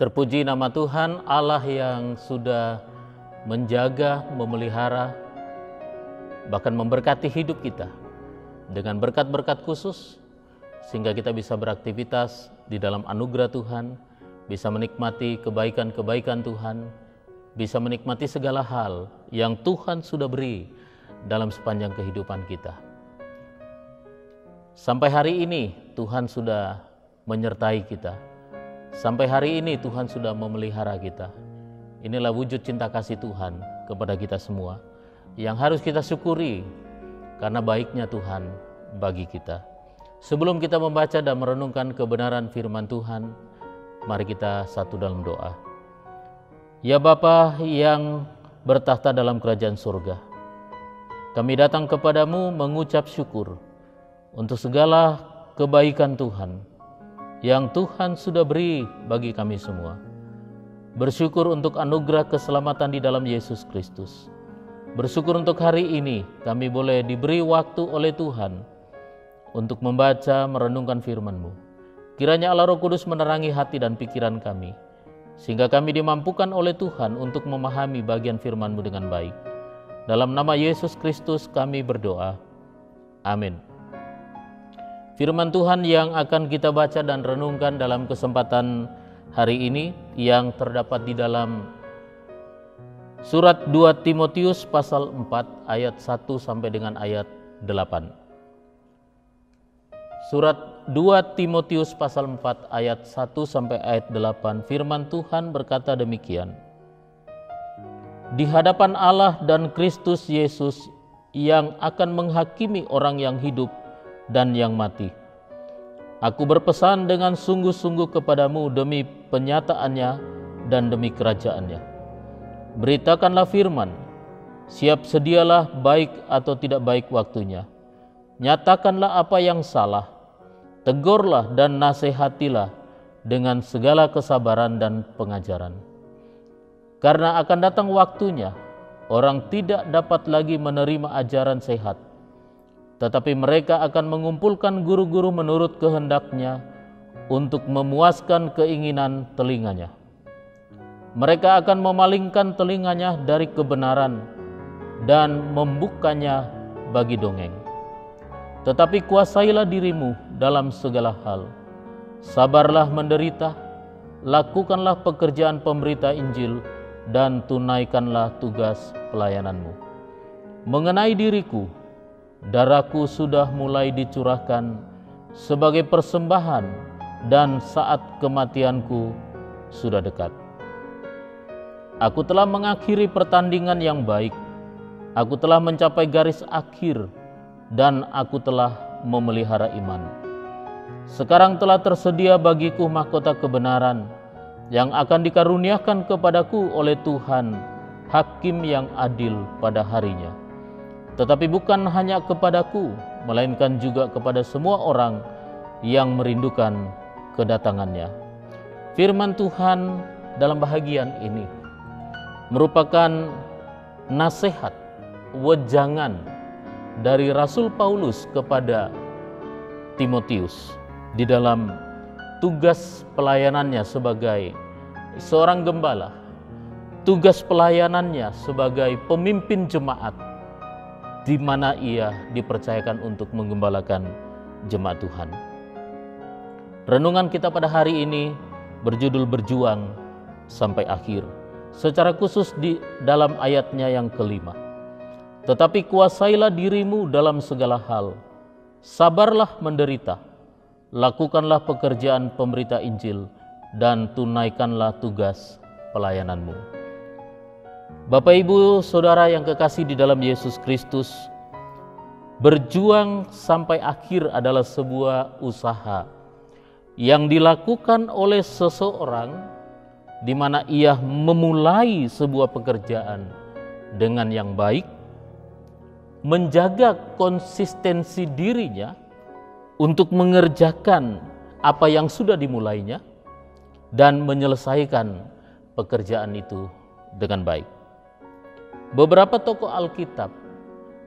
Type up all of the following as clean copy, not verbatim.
Terpuji nama Tuhan, Allah yang sudah menjaga, memelihara, bahkan memberkati hidup kita dengan berkat-berkat khusus, sehingga kita bisa beraktivitas di dalam anugerah Tuhan, bisa menikmati kebaikan-kebaikan Tuhan, bisa menikmati segala hal yang Tuhan sudah beri dalam sepanjang kehidupan kita. Sampai hari ini Tuhan sudah menyertai kita. Sampai hari ini Tuhan sudah memelihara kita. Inilah wujud cinta kasih Tuhan kepada kita semua yang harus kita syukuri karena baiknya Tuhan bagi kita. Sebelum kita membaca dan merenungkan kebenaran firman Tuhan, mari kita satu dalam doa. Ya Bapa yang bertahta dalam kerajaan surga, kami datang kepadamu mengucap syukur untuk segala kebaikan Tuhan yang Tuhan sudah beri bagi kami semua. Bersyukur untuk anugerah keselamatan di dalam Yesus Kristus. Bersyukur untuk hari ini kami boleh diberi waktu oleh Tuhan untuk membaca, merenungkan firman-Mu. Kiranya Allah Roh Kudus menerangi hati dan pikiran kami, sehingga kami dimampukan oleh Tuhan untuk memahami bagian firman-Mu dengan baik. Dalam nama Yesus Kristus kami berdoa. Amin. Firman Tuhan yang akan kita baca dan renungkan dalam kesempatan hari ini yang terdapat di dalam surat 2 Timotius pasal 4 ayat 1 sampai dengan ayat 8. Surat 2 Timotius pasal 4 ayat 1 sampai ayat 8, firman Tuhan berkata demikian. Di hadapan Allah dan Kristus Yesus yang akan menghakimi orang yang hidup dan yang mati, aku berpesan dengan sungguh-sungguh kepadamu demi penyataannya dan demi kerajaannya. Beritakanlah firman, siap sedialah baik atau tidak baik waktunya. Nyatakanlah apa yang salah, tegurlah dan nasihatilah dengan segala kesabaran dan pengajaran. Karena akan datang waktunya, orang tidak dapat lagi menerima ajaran sehat, tetapi mereka akan mengumpulkan guru-guru menurut kehendaknya untuk memuaskan keinginan telinganya. Mereka akan memalingkan telinganya dari kebenaran dan membukanya bagi dongeng. Tetapi kuasailah dirimu dalam segala hal. Sabarlah menderita, lakukanlah pekerjaan pemberita Injil, dan tunaikanlah tugas pelayananmu. Mengenai diriku, darahku sudah mulai dicurahkan sebagai persembahan dan saat kematianku sudah dekat. Aku telah mengakhiri pertandingan yang baik. Aku telah mencapai garis akhir dan aku telah memelihara iman. Sekarang telah tersedia bagiku mahkota kebenaran yang akan dikaruniakan kepadaku oleh Tuhan, Hakim yang adil pada harinya. Tetapi bukan hanya kepadaku, melainkan juga kepada semua orang yang merindukan kedatangannya. Firman Tuhan dalam bahagian ini merupakan nasihat, wejangan dari Rasul Paulus kepada Timotius di dalam tugas pelayanannya sebagai seorang gembala, tugas pelayanannya sebagai pemimpin jemaat, di mana ia dipercayakan untuk menggembalakan jemaat Tuhan. Renungan kita pada hari ini berjudul Berjuang sampai akhir, secara khusus di dalam ayatnya yang kelima. Tetapi kuasailah dirimu dalam segala hal, sabarlah menderita, lakukanlah pekerjaan pemberita Injil, dan tunaikanlah tugas pelayananmu. Bapak, Ibu, Saudara yang kekasih di dalam Yesus Kristus, berjuang sampai akhir adalah sebuah usaha yang dilakukan oleh seseorang di mana ia memulai sebuah pekerjaan dengan yang baik, menjaga konsistensi dirinya untuk mengerjakan apa yang sudah dimulainya dan menyelesaikan pekerjaan itu dengan baik. Beberapa tokoh Alkitab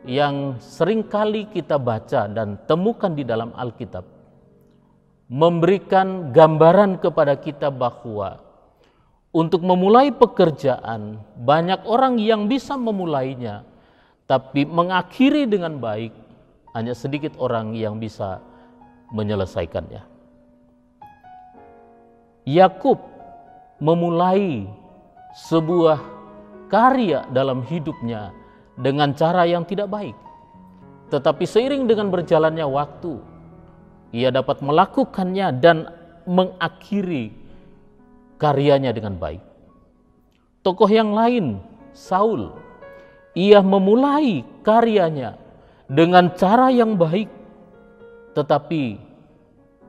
yang seringkali kita baca dan temukan di dalam Alkitab memberikan gambaran kepada kita bahwa untuk memulai pekerjaan, banyak orang yang bisa memulainya, tapi mengakhiri dengan baik, hanya sedikit orang yang bisa menyelesaikannya. Yakub memulai sebuah karya dalam hidupnya dengan cara yang tidak baik. Tetapi seiring dengan berjalannya waktu, ia dapat melakukannya dan mengakhiri karyanya dengan baik. Tokoh yang lain, Saul, ia memulai karyanya dengan cara yang baik, tetapi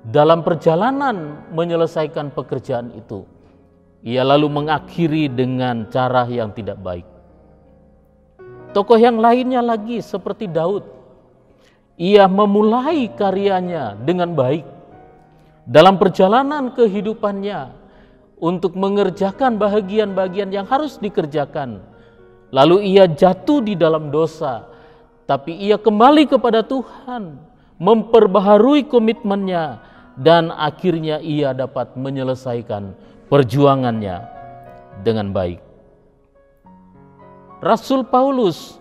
dalam perjalanan menyelesaikan pekerjaan itu, ia lalu mengakhiri dengan cara yang tidak baik. Tokoh yang lainnya lagi seperti Daud, ia memulai karyanya dengan baik. Dalam perjalanan kehidupannya, untuk mengerjakan bagian-bagian yang harus dikerjakan, lalu ia jatuh di dalam dosa, tapi ia kembali kepada Tuhan, memperbaharui komitmennya, dan akhirnya ia dapat menyelesaikan perjuangannya dengan baik. Rasul Paulus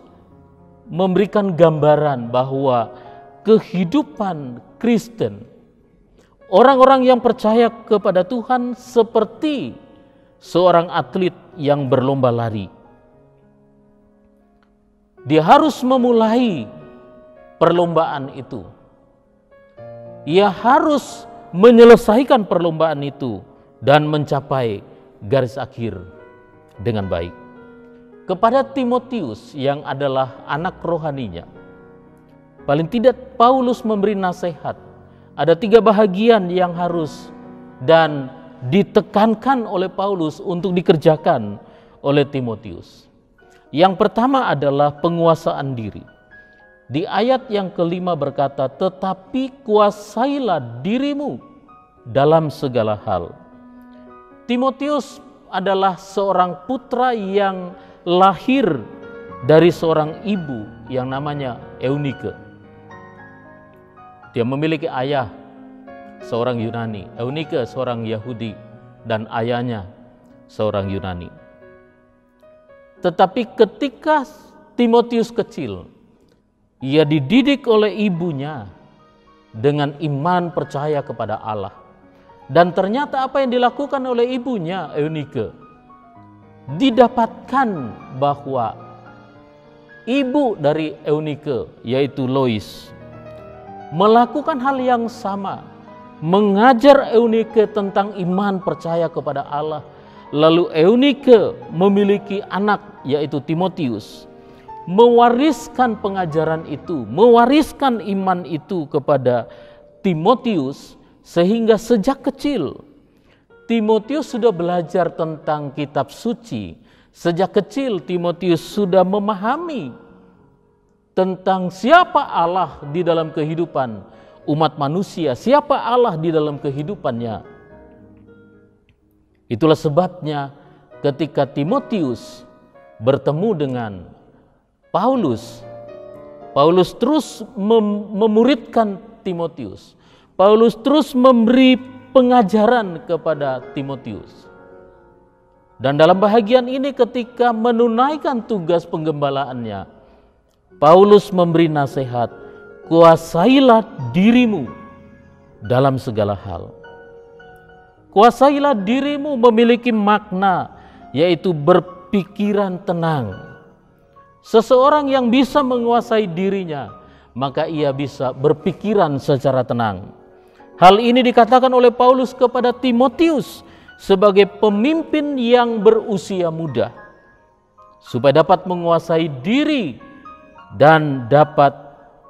memberikan gambaran bahwa kehidupan Kristen, orang-orang yang percaya kepada Tuhan, seperti seorang atlet yang berlomba lari. Dia harus memulai perlombaan itu. Ia harus menyelesaikan perlombaan itu dan mencapai garis akhir dengan baik. Kepada Timotius yang adalah anak rohaninya, paling tidak Paulus memberi nasihat. Ada 3 bahagian yang harus dan ditekankan oleh Paulus untuk dikerjakan oleh Timotius. Yang pertama adalah penguasaan diri. Di ayat yang kelima berkata, tetapi kuasailah dirimu dalam segala hal. Timotius adalah seorang putra yang lahir dari seorang ibu yang namanya Eunike. Dia memiliki ayah seorang Yunani, Eunike seorang Yahudi, dan ayahnya seorang Yunani. Tetapi ketika Timotius kecil, ia dididik oleh ibunya dengan iman percaya kepada Allah. Dan ternyata apa yang dilakukan oleh ibunya, Eunike, didapatkan bahwa ibu dari Eunike, yaitu Lois, melakukan hal yang sama, mengajar Eunike tentang iman percaya kepada Allah. Lalu Eunike memiliki anak, yaitu Timotius, mewariskan pengajaran itu, mewariskan iman itu kepada Timotius, sehingga sejak kecil Timotius sudah belajar tentang kitab suci. Sejak kecil Timotius sudah memahami tentang siapa Allah di dalam kehidupan umat manusia, siapa Allah di dalam kehidupannya. Itulah sebabnya ketika Timotius bertemu dengan Paulus, Paulus terus memuridkan Timotius. Paulus terus memberi pengajaran kepada Timotius. Dan dalam bahagian ini ketika menunaikan tugas penggembalaannya, Paulus memberi nasihat, kuasailah dirimu dalam segala hal. Kuasailah dirimu memiliki makna, yaitu berpikiran tenang. Seseorang yang bisa menguasai dirinya, maka ia bisa berpikiran secara tenang. Hal ini dikatakan oleh Paulus kepada Timotius sebagai pemimpin yang berusia muda, supaya dapat menguasai diri dan dapat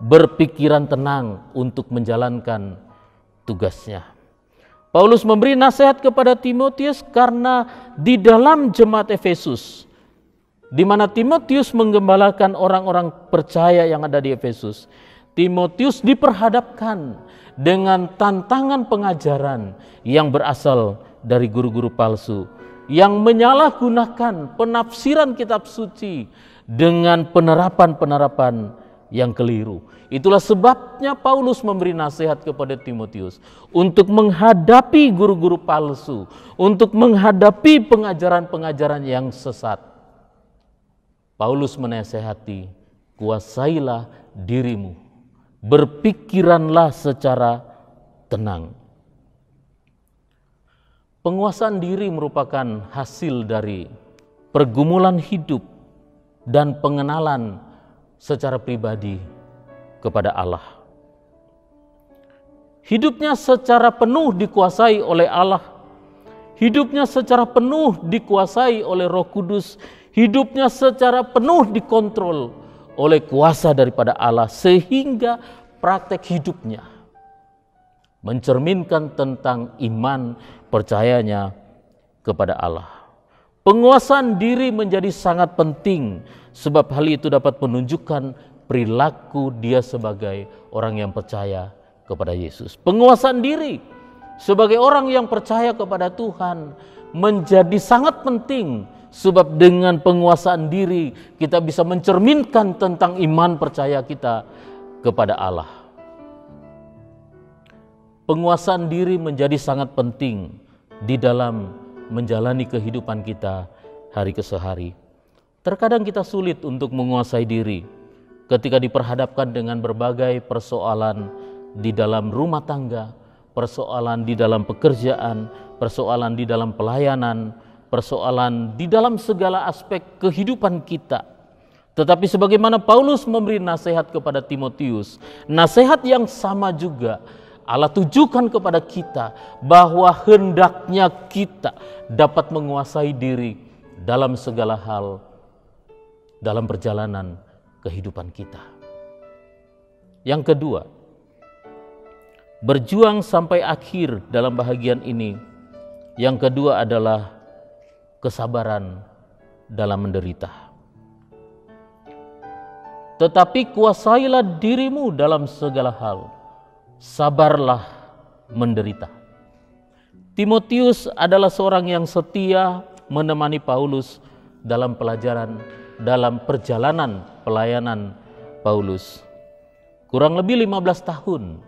berpikiran tenang untuk menjalankan tugasnya. Paulus memberi nasihat kepada Timotius karena di dalam jemaat Efesus, di mana Timotius menggembalakan orang-orang percaya yang ada di Efesus, Timotius diperhadapkan dengan tantangan pengajaran yang berasal dari guru-guru palsu yang menyalahgunakan penafsiran kitab suci dengan penerapan-penerapan yang keliru. Itulah sebabnya Paulus memberi nasihat kepada Timotius untuk menghadapi guru-guru palsu, untuk menghadapi pengajaran-pengajaran yang sesat. Paulus menasehati, kuasailah dirimu, berpikiranlah secara tenang. Penguasaan diri merupakan hasil dari pergumulan hidup dan pengenalan secara pribadi kepada Allah. Hidupnya secara penuh dikuasai oleh Allah. Hidupnya secara penuh dikuasai oleh Roh Kudus. Hidupnya secara penuh dikontrol oleh kuasa daripada Allah, sehingga praktek hidupnya mencerminkan tentang iman percayanya kepada Allah. Penguasaan diri menjadi sangat penting, sebab hal itu dapat menunjukkan perilaku dia sebagai orang yang percaya kepada Yesus. Penguasaan diri sebagai orang yang percaya kepada Tuhan menjadi sangat penting, sebab dengan penguasaan diri kita bisa mencerminkan tentang iman percaya kita kepada Allah. Penguasaan diri menjadi sangat penting di dalam menjalani kehidupan kita hari ke hari. Terkadang kita sulit untuk menguasai diri ketika diperhadapkan dengan berbagai persoalan di dalam rumah tangga, persoalan di dalam pekerjaan, persoalan di dalam pelayanan, persoalan di dalam segala aspek kehidupan kita. Tetapi sebagaimana Paulus memberi nasihat kepada Timotius, nasihat yang sama juga Allah tujukan kepada kita, bahwa hendaknya kita dapat menguasai diri dalam segala hal dalam perjalanan kehidupan kita. Yang kedua, berjuang sampai akhir dalam bahagian ini. Yang kedua adalah kesabaran dalam menderita. Tetapi kuasailah dirimu dalam segala hal, sabarlah menderita. Timotius adalah seorang yang setia menemani Paulus dalam perjalanan pelayanan Paulus. Kurang lebih 15 tahun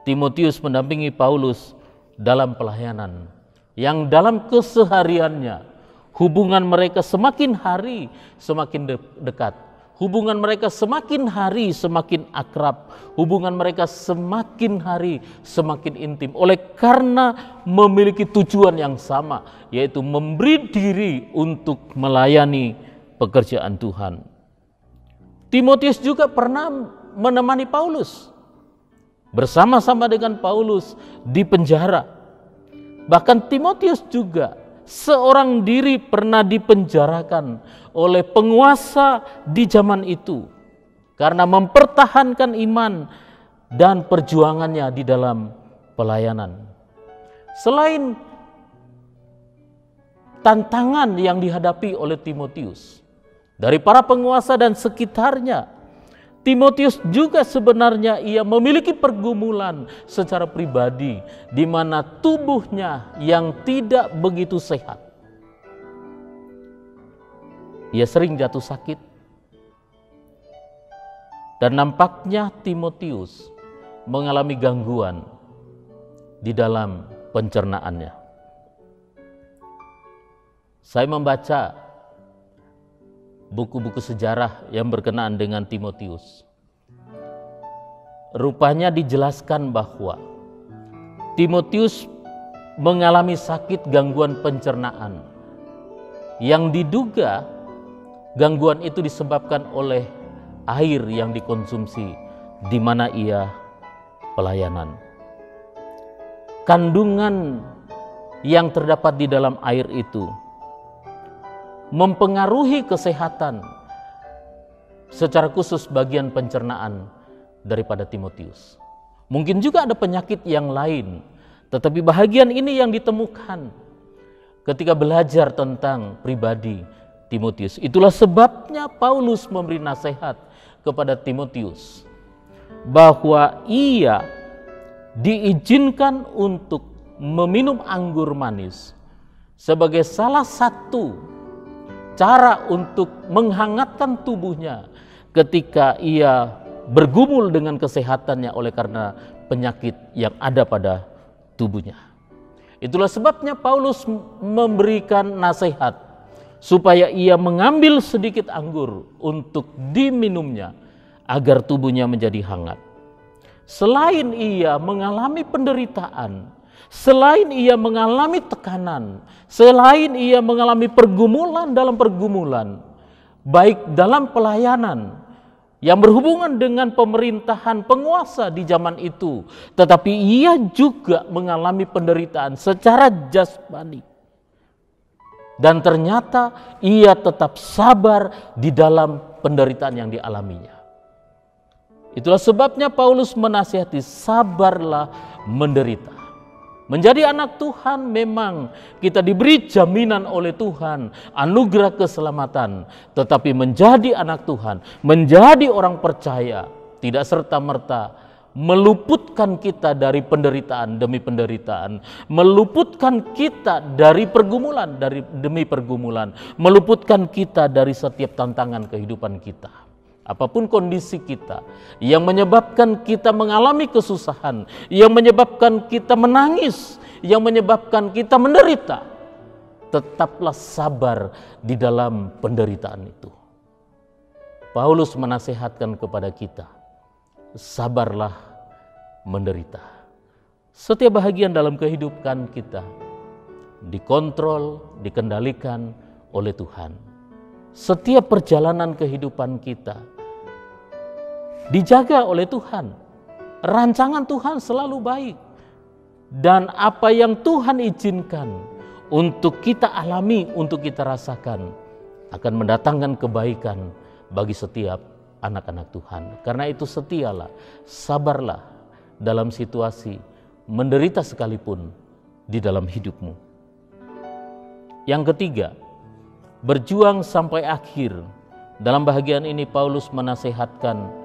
Timotius mendampingi Paulus dalam pelayanan, yang dalam kesehariannya hubungan mereka semakin hari semakin dekat. Hubungan mereka semakin hari semakin akrab, hubungan mereka semakin hari semakin intim, oleh karena memiliki tujuan yang sama, yaitu memberi diri untuk melayani pekerjaan Tuhan. Timotius juga pernah menemani Paulus, bersama-sama dengan Paulus di penjara. Bahkan Timotius juga seorang diri pernah dipenjarakan oleh penguasa di zaman itu karena mempertahankan iman dan perjuangannya di dalam pelayanan. Selain tantangan yang dihadapi oleh Timotius dari para penguasa dan sekitarnya, Timotius juga sebenarnya ia memiliki pergumulan secara pribadi, di mana tubuhnya yang tidak begitu sehat. Ia sering jatuh sakit, dan nampaknya Timotius mengalami gangguan di dalam pencernaannya. Saya membaca buku-buku sejarah yang berkenaan dengan Timotius. Rupanya dijelaskan bahwa Timotius mengalami sakit gangguan pencernaan yang diduga gangguan itu disebabkan oleh air yang dikonsumsi di mana ia pelayanan. Kandungan yang terdapat di dalam air itu mempengaruhi kesehatan, secara khusus bagian pencernaan daripada Timotius. Mungkin juga ada penyakit yang lain, tetapi bahagian ini yang ditemukan ketika belajar tentang pribadi Timotius. Itulah sebabnya Paulus memberi nasihat kepada Timotius bahwa ia diizinkan untuk meminum anggur manis sebagai salah satu cara untuk menghangatkan tubuhnya ketika ia bergumul dengan kesehatannya oleh karena penyakit yang ada pada tubuhnya. Itulah sebabnya Paulus memberikan nasihat supaya ia mengambil sedikit anggur untuk diminumnya agar tubuhnya menjadi hangat. Selain ia mengalami penderitaan, selain ia mengalami tekanan, selain ia mengalami pergumulan dalam pergumulan, baik dalam pelayanan yang berhubungan dengan pemerintahan penguasa di zaman itu, tetapi ia juga mengalami penderitaan secara jasmani. Dan ternyata ia tetap sabar di dalam penderitaan yang dialaminya. Itulah sebabnya Paulus menasihati, sabarlah menderita. Menjadi anak Tuhan memang kita diberi jaminan oleh Tuhan, anugerah keselamatan. Tetapi menjadi anak Tuhan, menjadi orang percaya, tidak serta-merta meluputkan kita dari penderitaan demi penderitaan, meluputkan kita dari pergumulan demi pergumulan, meluputkan kita dari setiap tantangan kehidupan kita. Apapun kondisi kita yang menyebabkan kita mengalami kesusahan, yang menyebabkan kita menangis, yang menyebabkan kita menderita, tetaplah sabar di dalam penderitaan itu. Paulus menasihatkan kepada kita, sabarlah menderita. Setiap bahagian dalam kehidupan kita dikontrol, dikendalikan oleh Tuhan. Setiap perjalanan kehidupan kita dijaga oleh Tuhan. Rancangan Tuhan selalu baik. Dan apa yang Tuhan izinkan untuk kita alami, untuk kita rasakan, akan mendatangkan kebaikan bagi setiap anak-anak Tuhan. Karena itu setialah, sabarlah dalam situasi menderita sekalipun di dalam hidupmu. Yang ketiga, berjuang sampai akhir. Dalam bahagian ini Paulus menasihatkan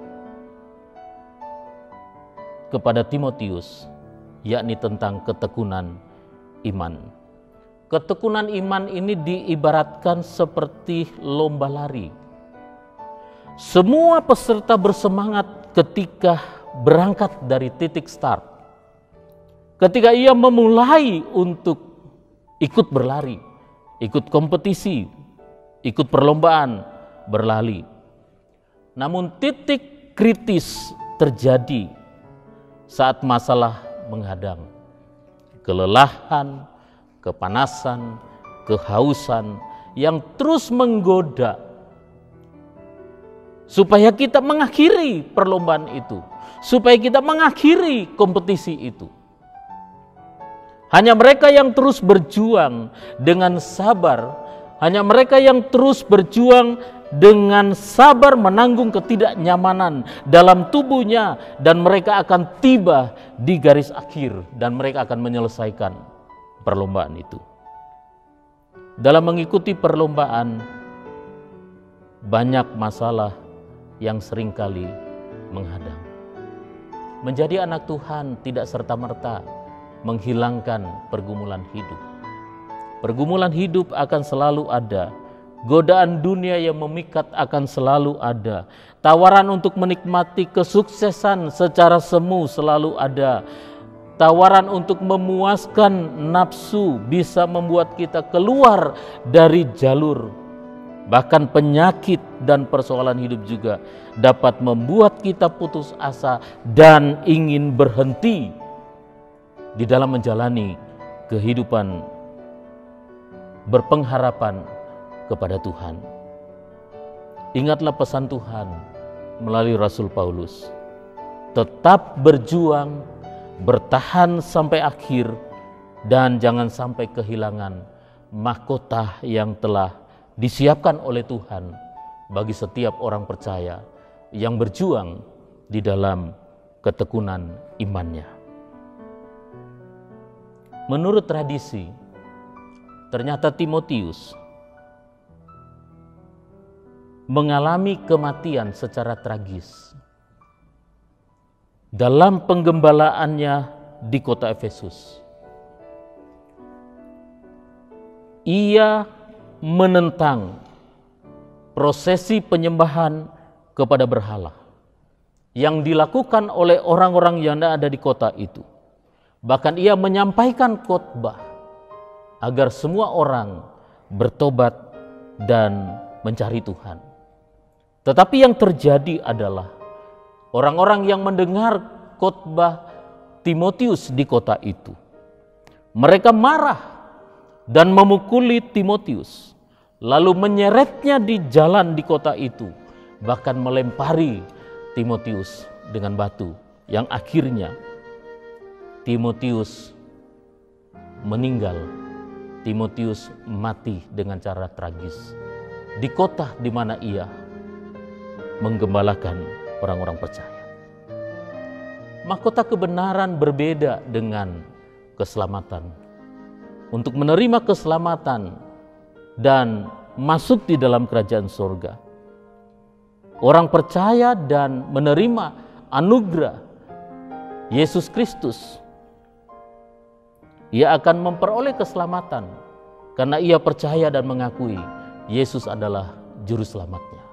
kepada Timotius, yakni tentang ketekunan iman. Ketekunan iman ini diibaratkan seperti lomba lari. Semua peserta bersemangat ketika berangkat dari titik start. Ketika ia memulai untuk ikut berlari, ikut kompetisi, ikut perlombaan, berlari. Namun titik kritis terjadi saat masalah menghadang. Kelelahan, kepanasan, kehausan yang terus menggoda supaya kita mengakhiri perlombaan itu, supaya kita mengakhiri kompetisi itu. Hanya mereka yang terus berjuang dengan sabar, hanya mereka yang terus berjuang dengan sabar menanggung ketidaknyamanan dalam tubuhnya, dan mereka akan tiba di garis akhir dan mereka akan menyelesaikan perlombaan itu. Dalam mengikuti perlombaan, banyak masalah yang seringkali menghadang. Menjadi anak Tuhan tidak serta-merta menghilangkan pergumulan hidup. Pergumulan hidup akan selalu ada. Godaan dunia yang memikat akan selalu ada. Tawaran untuk menikmati kesuksesan secara semu selalu ada. Tawaran untuk memuaskan nafsu bisa membuat kita keluar dari jalur. Bahkan penyakit dan persoalan hidup juga dapat membuat kita putus asa dan ingin berhenti di dalam menjalani kehidupan berpengharapan kepada Tuhan. Ingatlah pesan Tuhan melalui Rasul Paulus. Tetap berjuang, bertahan sampai akhir, dan jangan sampai kehilangan mahkota yang telah disiapkan oleh Tuhan bagi setiap orang percaya yang berjuang di dalam ketekunan imannya. Menurut tradisi, ternyata Timotius mengalami kematian secara tragis dalam penggembalaannya di kota Efesus. Ia menentang prosesi penyembahan kepada berhala yang dilakukan oleh orang-orang yang ada di kota itu. Bahkan ia menyampaikan khotbah agar semua orang bertobat dan mencari Tuhan. Tetapi yang terjadi adalah orang-orang yang mendengar khotbah Timotius di kota itu, mereka marah dan memukuli Timotius, lalu menyeretnya di jalan di kota itu, bahkan melempari Timotius dengan batu, yang akhirnya Timotius meninggal. Timotius mati dengan cara tragis di kota di mana ia menggembalakan orang-orang percaya. Mahkota kebenaran berbeda dengan keselamatan. Untuk menerima keselamatan dan masuk di dalam kerajaan surga, orang percaya dan menerima anugerah Yesus Kristus, ia akan memperoleh keselamatan karena ia percaya dan mengakui Yesus adalah juru selamatnya.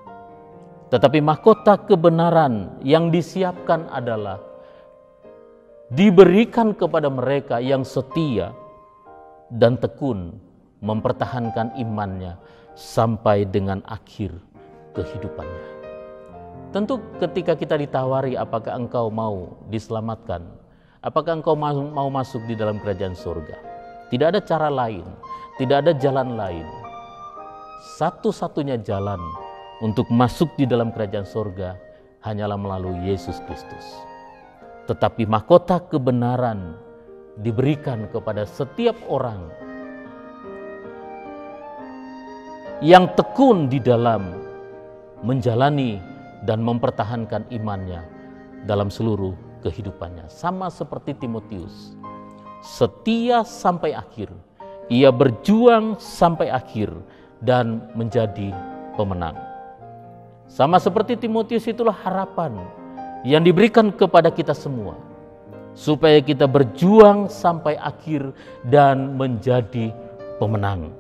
Tetapi mahkota kebenaran yang disiapkan adalah diberikan kepada mereka yang setia dan tekun mempertahankan imannya sampai dengan akhir kehidupannya. Tentu ketika kita ditawari, apakah engkau mau diselamatkan? Apakah engkau mau masuk di dalam kerajaan surga? Tidak ada cara lain, tidak ada jalan lain. Satu-satunya jalan untuk masuk di dalam kerajaan surga hanyalah melalui Yesus Kristus. Tetapi mahkota kebenaran diberikan kepada setiap orang yang tekun di dalam menjalani dan mempertahankan imannya dalam seluruh kehidupannya. Sama seperti Timotius, setia sampai akhir, ia berjuang sampai akhir dan menjadi pemenang. Sama seperti Timotius, itulah harapan yang diberikan kepada kita semua, supaya kita berjuang sampai akhir dan menjadi pemenang.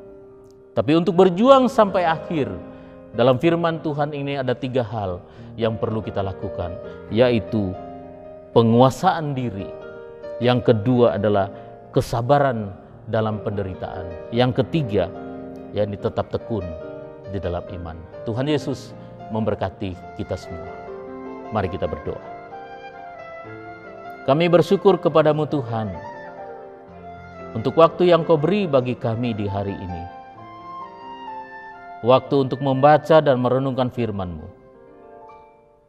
Tapi untuk berjuang sampai akhir, dalam firman Tuhan ini ada 3 hal yang perlu kita lakukan, yaitu penguasaan diri. Yang kedua adalah kesabaran dalam penderitaan. Yang ketiga, yakni tetap tekun di dalam iman. Tuhan Yesus memberkati kita semua. Mari kita berdoa. Kami bersyukur kepadamu Tuhan, untuk waktu yang Kau beri bagi kami di hari ini. Waktu untuk membaca dan merenungkan firman-Mu.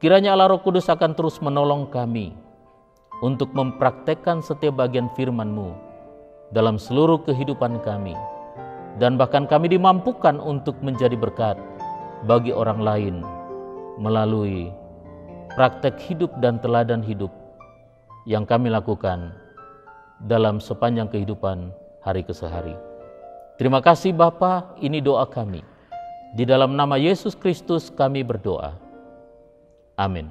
Kiranya Allah Roh Kudus akan terus menolong kami untuk mempraktekkan setiap bagian firman-Mu dalam seluruh kehidupan kami. Dan bahkan kami dimampukan untuk menjadi berkat bagi orang lain melalui praktek hidup dan teladan hidup yang kami lakukan dalam sepanjang kehidupan hari ke hari. Terima kasih Bapa, ini doa kami. Di dalam nama Yesus Kristus kami berdoa. Amin.